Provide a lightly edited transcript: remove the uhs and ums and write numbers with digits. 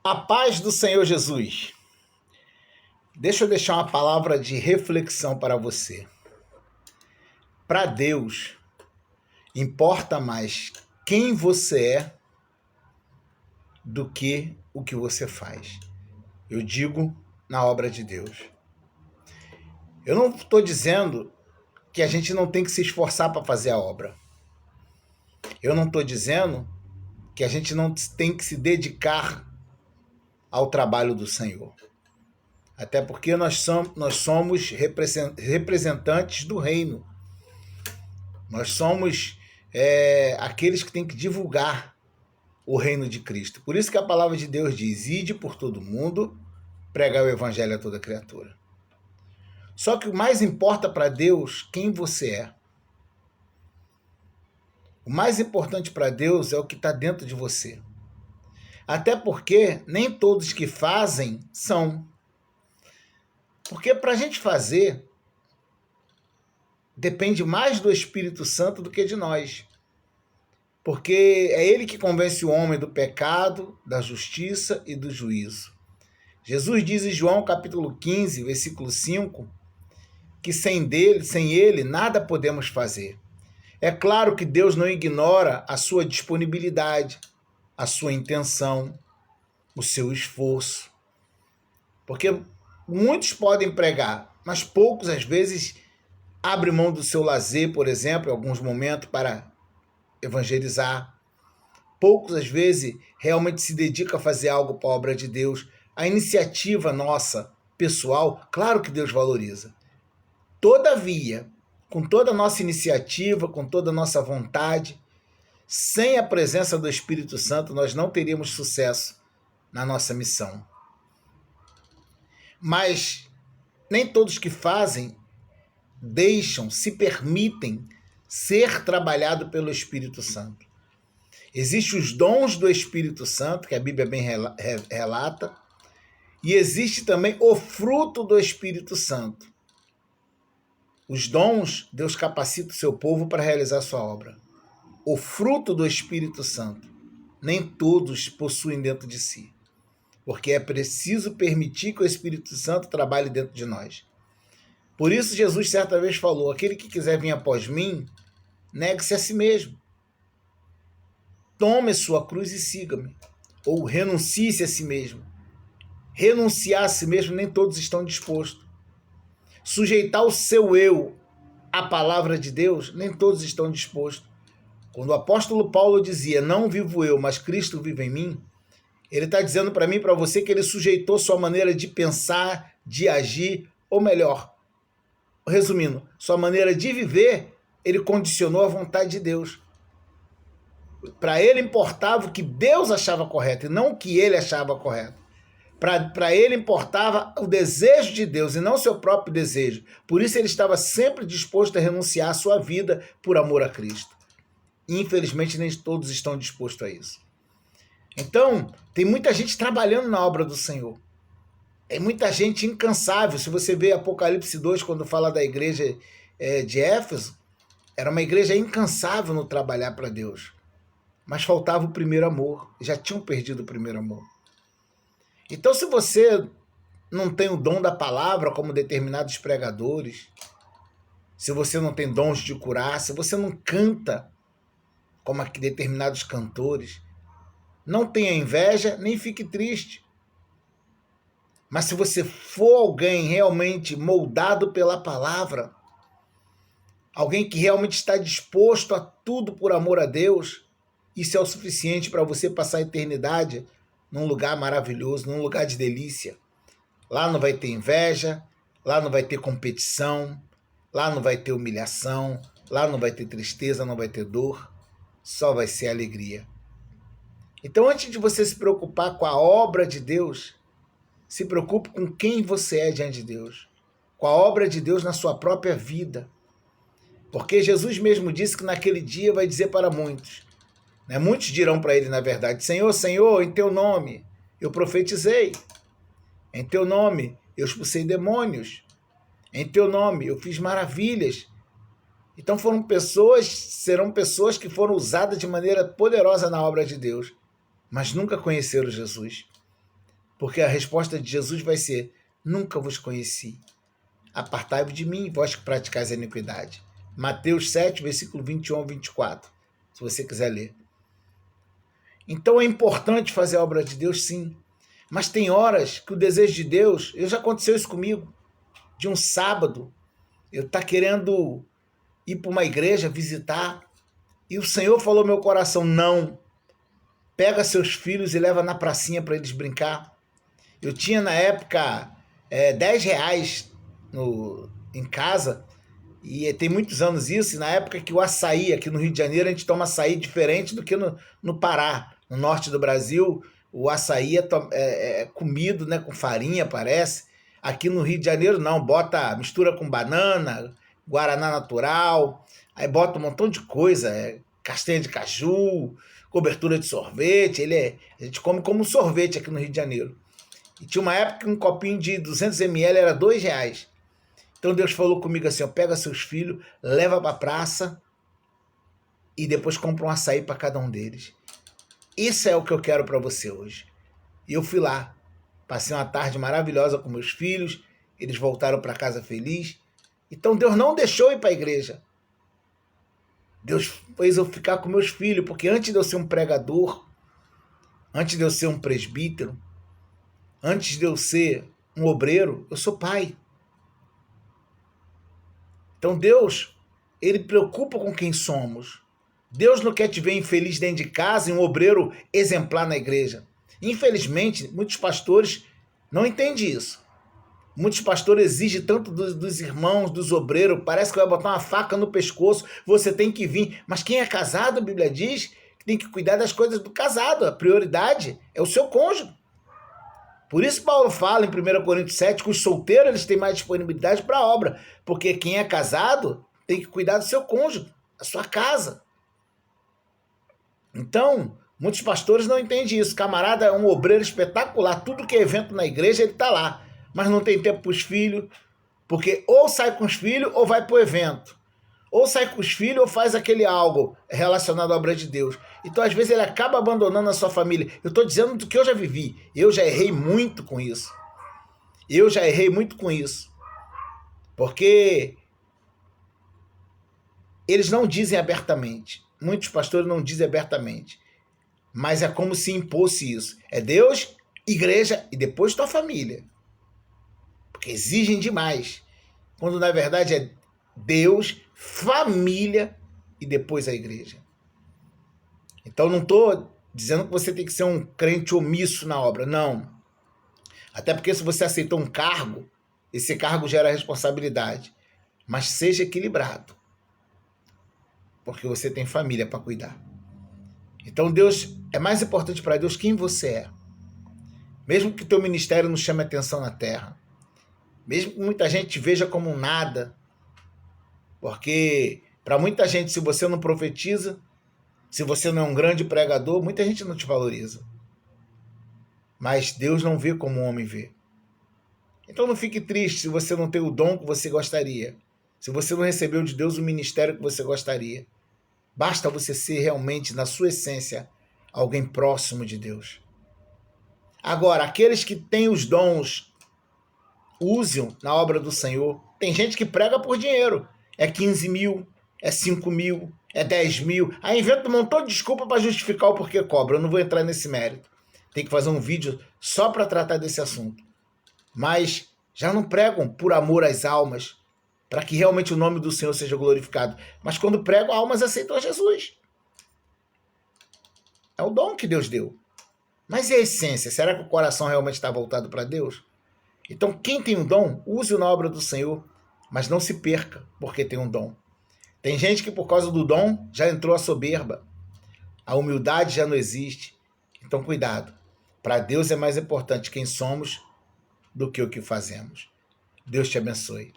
A paz do Senhor Jesus. Deixa eu deixar uma palavra de reflexão para você. Para Deus, importa mais quem você é do que o que você faz. Eu digo na obra de Deus. Eu não estou dizendo que a gente não tem que se esforçar para fazer a obra. Eu não estou dizendo que a gente não tem que se dedicar ao trabalho do Senhor. Até porque nós somos representantes do reino. Nós somos aqueles que têm que divulgar o reino de Cristo. Por isso que a palavra de Deus diz: ide por todo mundo, pregar o evangelho a toda criatura. Só que o mais importa para Deus quem você é. O mais importante para Deus é o que está dentro de você. Até porque nem todos que fazem são. Porque para a gente fazer, depende mais do Espírito Santo do que de nós. Porque é ele que convence o homem do pecado, da justiça e do juízo. Jesus diz em João capítulo 15, versículo 5, que sem ele, nada podemos fazer. É claro que Deus não ignora a sua disponibilidade, a sua intenção, o seu esforço. Porque muitos podem pregar, mas poucos, às vezes, abrem mão do seu lazer, por exemplo, em alguns momentos, para evangelizar. Poucos, às vezes, realmente se dedicam a fazer algo para a obra de Deus. A iniciativa nossa, pessoal, claro que Deus valoriza. Todavia, com toda a nossa iniciativa, com toda a nossa vontade, sem a presença do Espírito Santo, nós não teríamos sucesso na nossa missão. Mas nem todos que fazem se permitem ser trabalhado pelo Espírito Santo. Existem os dons do Espírito Santo, que a Bíblia bem relata, e existe também o fruto do Espírito Santo. Os dons, Deus capacita o seu povo para realizar a sua obra. O fruto do Espírito Santo, nem todos possuem dentro de si, porque é preciso permitir que o Espírito Santo trabalhe dentro de nós. Por isso Jesus certa vez falou: aquele que quiser vir após mim, negue-se a si mesmo. Tome sua cruz e siga-me. Ou renuncie-se a si mesmo. Renunciar a si mesmo nem todos estão dispostos. Sujeitar o seu eu à palavra de Deus, nem todos estão dispostos. Quando o apóstolo Paulo dizia: não vivo eu, mas Cristo vive em mim, ele está dizendo para mim e para você que ele sujeitou sua maneira de pensar, de agir, ou melhor, resumindo, sua maneira de viver, ele condicionou à vontade de Deus. Para ele importava o que Deus achava correto e não o que ele achava correto. Para ele importava o desejo de Deus e não o seu próprio desejo. Por isso ele estava sempre disposto a renunciar à sua vida por amor a Cristo. Infelizmente nem todos estão dispostos a isso. Então, tem muita gente trabalhando na obra do Senhor. É muita gente incansável. Se você vê Apocalipse 2, quando fala da igreja de Éfeso, era uma igreja incansável no trabalhar para Deus. Mas faltava o primeiro amor. Já tinham perdido o primeiro amor. Então, se você não tem o dom da palavra, como determinados pregadores, se você não tem dons de curar, se você não canta como determinados cantores, não tenha inveja, nem fique triste. Mas se você for alguém realmente moldado pela palavra, alguém que realmente está disposto a tudo por amor a Deus, isso é o suficiente para você passar a eternidade num lugar maravilhoso, num lugar de delícia. Lá não vai ter inveja, lá não vai ter competição, lá não vai ter humilhação, lá não vai ter tristeza, não vai ter dor, só vai ser alegria. Então, antes de você se preocupar com a obra de Deus, se preocupe com quem você é diante de Deus, com a obra de Deus na sua própria vida. Porque Jesus mesmo disse que naquele dia vai dizer para muitos, muitos dirão para ele, na verdade: Senhor, Senhor, em teu nome eu profetizei, em teu nome eu expulsei demônios, em teu nome eu fiz maravilhas. Então serão pessoas que foram usadas de maneira poderosa na obra de Deus, mas nunca conheceram Jesus. Porque a resposta de Jesus vai ser: nunca vos conheci. Apartai-vos de mim, vós que praticais a iniquidade. Mateus 7, versículo 21 ao 24, se você quiser ler. Então é importante fazer a obra de Deus, sim. Mas tem horas que o desejo de Deus, já aconteceu isso comigo, de um sábado, eu estar querendo ir para uma igreja, visitar, e o Senhor falou no meu coração: não, pega seus filhos e leva na pracinha para eles brincar. Eu tinha na época R$10 em casa, e tem muitos anos isso, e na época que o açaí, aqui no Rio de Janeiro, a gente toma açaí diferente do que no Pará. No norte do Brasil, o açaí é comido, né, com farinha, parece. Aqui no Rio de Janeiro, não. Mistura com banana, guaraná natural, aí bota um montão de coisa, castanha de caju, cobertura de sorvete. A gente come como um sorvete aqui no Rio de Janeiro. E tinha uma época que um copinho de 200 ml era R$2. Então Deus falou comigo assim: ó, pega seus filhos, leva para a praça e depois compra um açaí para cada um deles. Isso é o que eu quero para você hoje. E eu fui lá, passei uma tarde maravilhosa com meus filhos, eles voltaram para casa felizes. Então Deus não deixou ir para a igreja. Deus fez eu ficar com meus filhos, porque antes de eu ser um pregador, antes de eu ser um presbítero, antes de eu ser um obreiro, eu sou pai. Então Deus, ele preocupa com quem somos. Deus não quer te ver infeliz dentro de casa e um obreiro exemplar na igreja. Infelizmente, muitos pastores não entendem isso. Muitos pastores exigem tanto dos irmãos, dos obreiros, parece que vai botar uma faca no pescoço, você tem que vir. Mas quem é casado, a Bíblia diz, que tem que cuidar das coisas do casado. A prioridade é o seu cônjuge. Por isso Paulo fala em 1 Coríntios 7 que os solteiros eles têm mais disponibilidade para a obra, porque quem é casado tem que cuidar do seu cônjuge, da sua casa. Então, muitos pastores não entendem isso. Camarada é um obreiro espetacular, tudo que é evento na igreja ele está lá, mas não tem tempo para os filhos, porque ou sai com os filhos ou vai para o evento. Ou sai com os filhos ou faz aquele algo relacionado à obra de Deus. Então, às vezes, ele acaba abandonando a sua família. Eu estou dizendo do que eu já vivi. Eu já errei muito com isso. Porque eles não dizem abertamente. Muitos pastores não dizem abertamente. Mas é como se impôsse isso. É Deus, igreja e depois tua família. Porque exigem demais. Quando, na verdade, é Deus, família e depois a igreja. Então não estou dizendo que você tem que ser um crente omisso na obra, não. Até porque se você aceitou um cargo, esse cargo gera responsabilidade. Mas seja equilibrado. Porque você tem família para cuidar. Então Deus, é mais importante para Deus quem você é. Mesmo que teu ministério não chame atenção na terra. Mesmo que muita gente te veja como um nada. Porque para muita gente, se você não profetiza, se você não é um grande pregador, muita gente não te valoriza. Mas Deus não vê como o homem vê. Então não fique triste se você não tem o dom que você gostaria. Se você não recebeu de Deus o ministério que você gostaria. Basta você ser realmente, na sua essência, alguém próximo de Deus. Agora, aqueles que têm os dons, usem na obra do Senhor. Tem gente que prega por dinheiro. É 15 mil, é 5 mil, é 10 mil. Aí inventa um montão de desculpa para justificar o porquê cobra. Eu não vou entrar nesse mérito. Tem que fazer um vídeo só para tratar desse assunto. Mas já não pregam por amor às almas, para que realmente o nome do Senhor seja glorificado. Mas quando pregam, almas aceitam a Jesus. É o dom que Deus deu. Mas e a essência? Será que o coração realmente está voltado para Deus? Então, quem tem um dom, use-o na obra do Senhor, mas não se perca porque tem um dom. Tem gente que por causa do dom já entrou a soberba. A humildade já não existe. Então, cuidado. Para Deus é mais importante quem somos do que o que fazemos. Deus te abençoe.